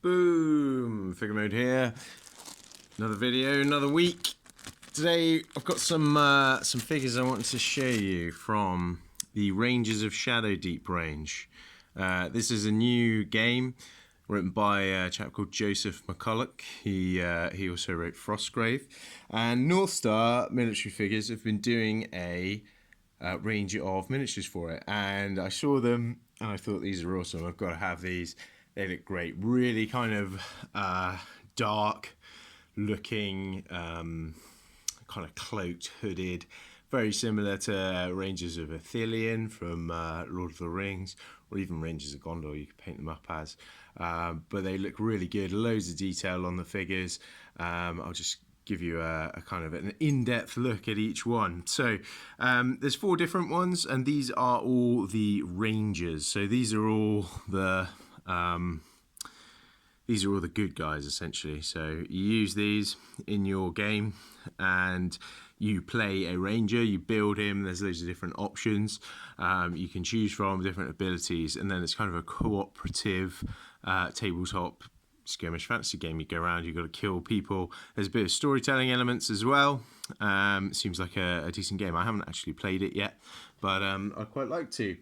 Boom! Figure mode here. Another video, another week. Today I've got some figures I wanted to show you from the Rangers of Shadow Deep range. This is a new game written by a chap called Joseph McCulloch. He also wrote Frostgrave. And North Star Military Figures have been doing a range of miniatures for it, and I saw them and I thought these are awesome. I've got to have these. They look great. Really kind of dark looking, kind of cloaked, hooded, very similar to Rangers of Ithilien from Lord of the Rings, or even Rangers of Gondor. You could paint them up as, but they look really good. Loads of detail on the figures. I'll just give you a kind of an in-depth look at each one. So there's 4 different ones, and these are all the Rangers. So these are all the good guys, essentially. So you use these in your game and you play a ranger, you build him. There's loads of different options you can choose from, different abilities, and then it's kind of a cooperative tabletop skirmish fantasy game. You go around, you've got to kill people. There's a bit of storytelling elements as well. Seems like a decent game. I haven't actually played it yet, but I'd quite like to.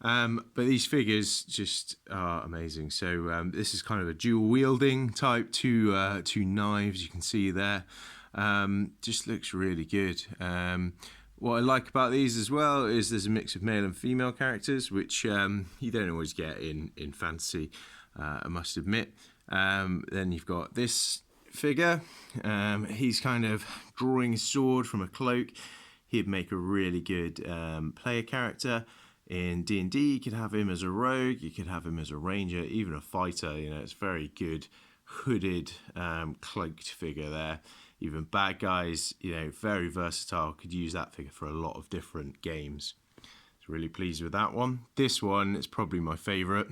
But these figures just are amazing. So this is kind of a dual wielding type, two knives you can see there. Just looks really good. What I like about these as well is there's a mix of male and female characters, which you don't always get in fantasy, I must admit. Then you've got this figure. He's kind of drawing his sword from a cloak. He'd make a really good player character. In D&D, you could have him as a rogue, you could have him as a ranger, even a fighter. You know, it's very good hooded, cloaked figure there. Even bad guys, you know, very versatile. Could use that figure for a lot of different games. So really pleased with that one. This one is probably my favourite,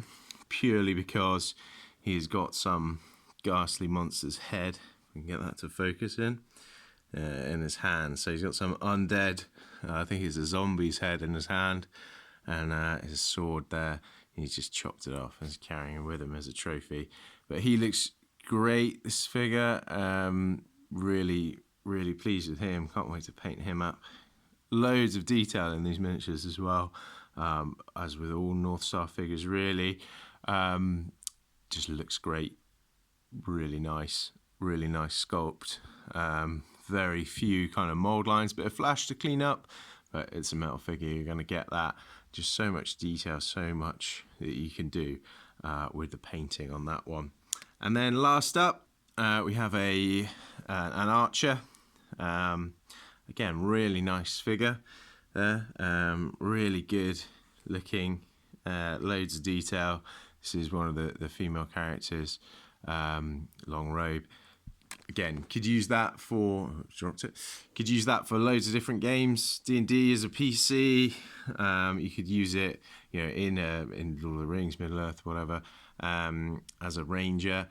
purely because he's got some ghastly monster's head. We can get that to focus in his hand. So he's got some undead, I think it's a zombie's head in his hand. And his sword there, he's just chopped it off and is carrying it with him as a trophy. But he looks great, this figure. Really, really pleased with him. Can't wait to paint him up. Loads of detail in these miniatures as well, as with all North Star figures, really. Just looks great. Really nice sculpt. Very few kind of mold lines, bit of flash to clean up, but it's a metal figure, you're going to get that. Just so much detail, so much that you can do with the painting on that one. And then last up, we have an archer. Again, really nice figure there. Really good looking, loads of detail. This is one of the female characters, long robe. Again, could use that for loads of different games. D&D as a PC. You could use it, you know, in Lord of the Rings, Middle Earth, whatever. As a ranger,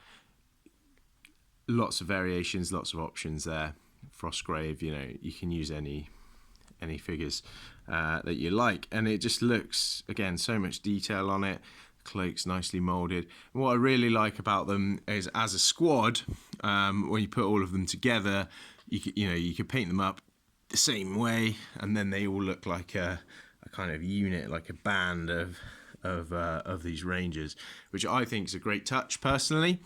lots of variations, lots of options there. Frostgrave, you know, you can use any figures that you like, and it just looks, again, so much detail on it. Cloaks nicely molded. And what I really like about them is, as a squad, when you put all of them together, you could paint them up the same way, and then they all look like a kind of unit, like a band of these rangers, which I think is a great touch personally.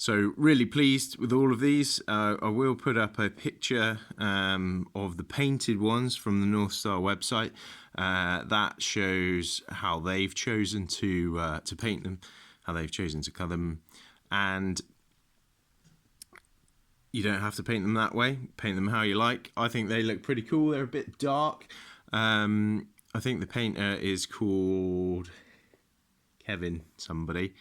So really pleased with all of these. I will put up a picture of the painted ones from the North Star website. That shows how they've chosen to paint them, how they've chosen to colour them, and you don't have to paint them that way. Paint them how you like. I think they look pretty cool. They're a bit dark. I think the painter is called Kevin somebody.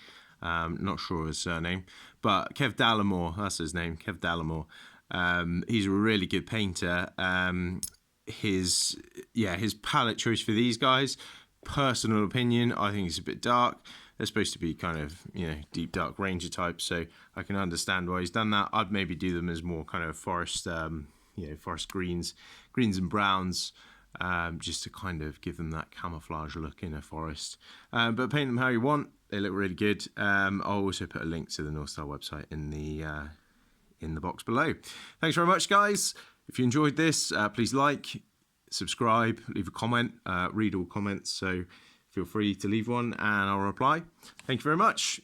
Not sure of his surname, but Kev Dallimore, that's his name, Kev Dallimore. He's a really good painter. His palette choice for these guys, personal opinion, I think it's a bit dark. They're supposed to be kind of, you know, deep dark ranger types, so I can understand why he's done that. I'd maybe do them as more kind of forest, forest greens and browns, just to kind of give them that camouflage look in a forest. But paint them how you want. They look really good. I'll also put a link to the North Star website in the box below. Thanks very much, guys. If you enjoyed this, please like, subscribe, leave a comment, read all comments, so feel free to leave one and I'll reply. Thank you very much.